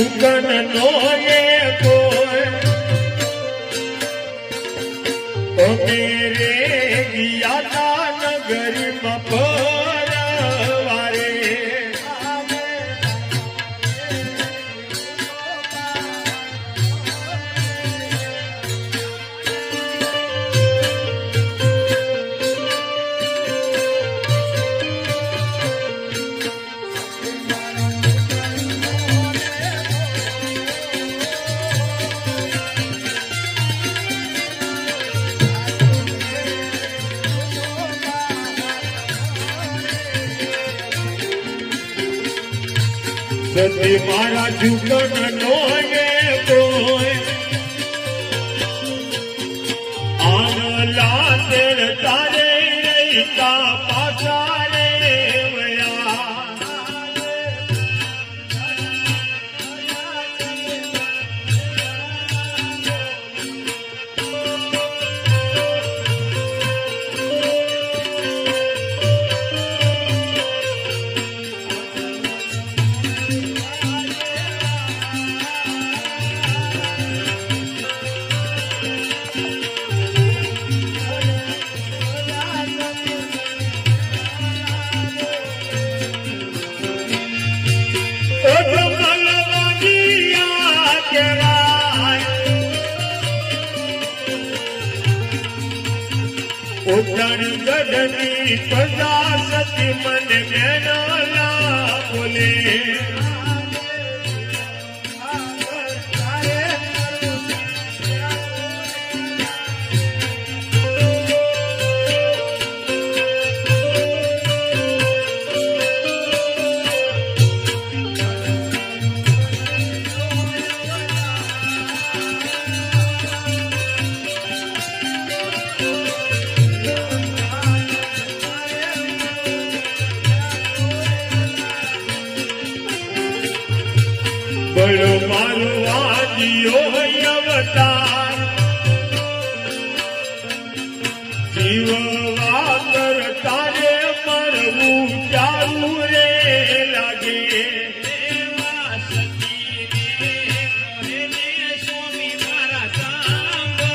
જુગન નો એ કોઈ ઓ મેરે ગયા નગરી માં પરવારે સતી મારા જુગન નો એ કોઈ આનલા તેર તારે રહેતા પાછા રે વયા ઉત્તર ગઢની પ્રજા સતી મને મેનલા બોલે બળો મારો આદિયો અવતાર જીવવા કરતા રે મરવું ચારું રે લાગે સ્વામી મારા સાંભળો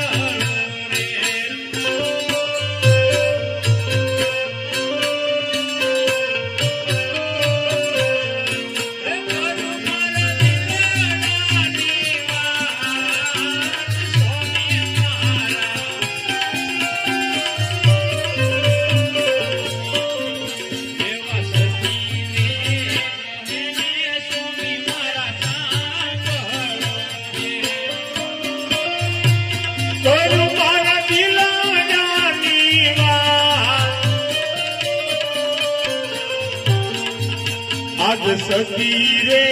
આજ સતી રે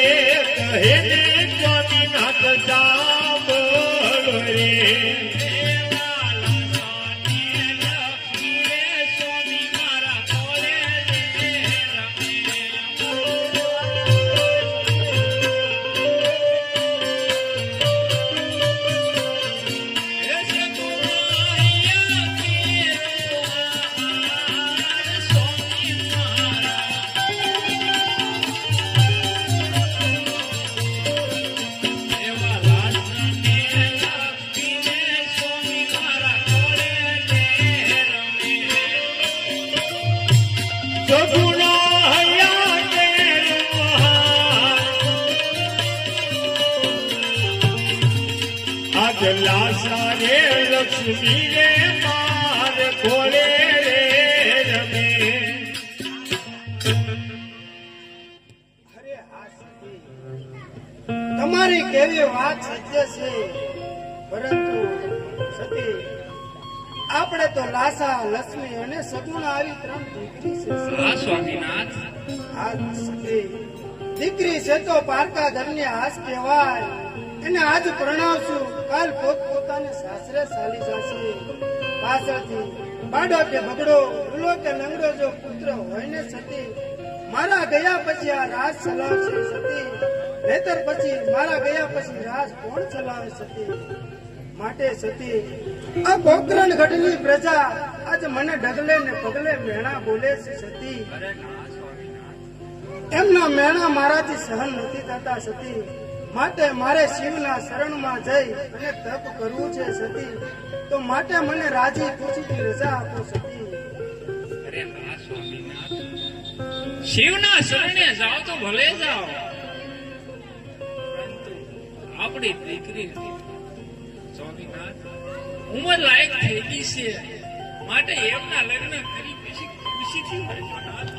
કહે ને સ્વામીનાથ સાંભળો રે લાસા રે લક્ષ્મી રે માર ખોલે રે રમે તમારી કેવી વાત સત્ય છે, પરંતુ સતી આપણે તો લાસા લક્ષ્મી અને સગુણા આવી ત્રણ દીકરી છે. હા સ્વામીનાથ. આ સતી દીકરી છે તો પારકા ઘરની આસ કહેવાય. એને આજ પ્રણાવશું, કાલ પોતાને સાસરે ચાલી જશે. પાછળથી બાડો કે બગડો, ભૂલો કે લંગડો જો પુત્ર હોય ને સતી, મારા ગયા પછી આ રાજ ચલાવશે સતી. નહીતર પછી મારા ગયા પછી રાજ કોણ ચલાવે સતી? માટે સતી આ પોકરણ ગઢની પ્રજા આજ મને ડગલે ને પગલે મેણા બોલે છે સતી. એમના મેણા મારાથી સહન નથી થતા સતી. માટે મારે શિવના શરણમાં જઈ અને તપ કરવું છે સતી. તો માટે મને રાજી ખુશીથી રજા આપો સતી. અરે હા સ્વામીનાથ, શિવના શરણે જાઓ તો ભલે જાઓ, પરંતુ આપણી દીકરી સ્વામીનાથ ઉંમર લાયક થઈ ગઈ છે, માટે એમના લગ્ન કરી પછી ખુશીથી રહેજો નાથ.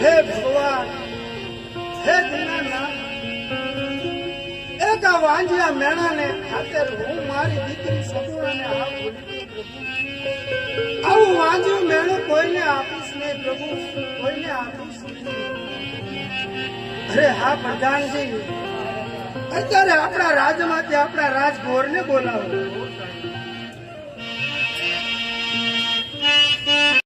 હે ભગવાન, હે દીનાનાથ, એક આ વાંજિયા મેણાને ખાતર હું મારી દીકરી સગુણાને આ ભૂલી ગયો પ્રભુ. આવું વાંજ્યું મેણું કોઈને આપીશ નહીં પ્રભુ, કોઈને આપીશ નહીં. અરે હા પ્રધાનજી, અત્યારે આપણા રાજમાંથી આપણા રાજગોરને બોલાવો.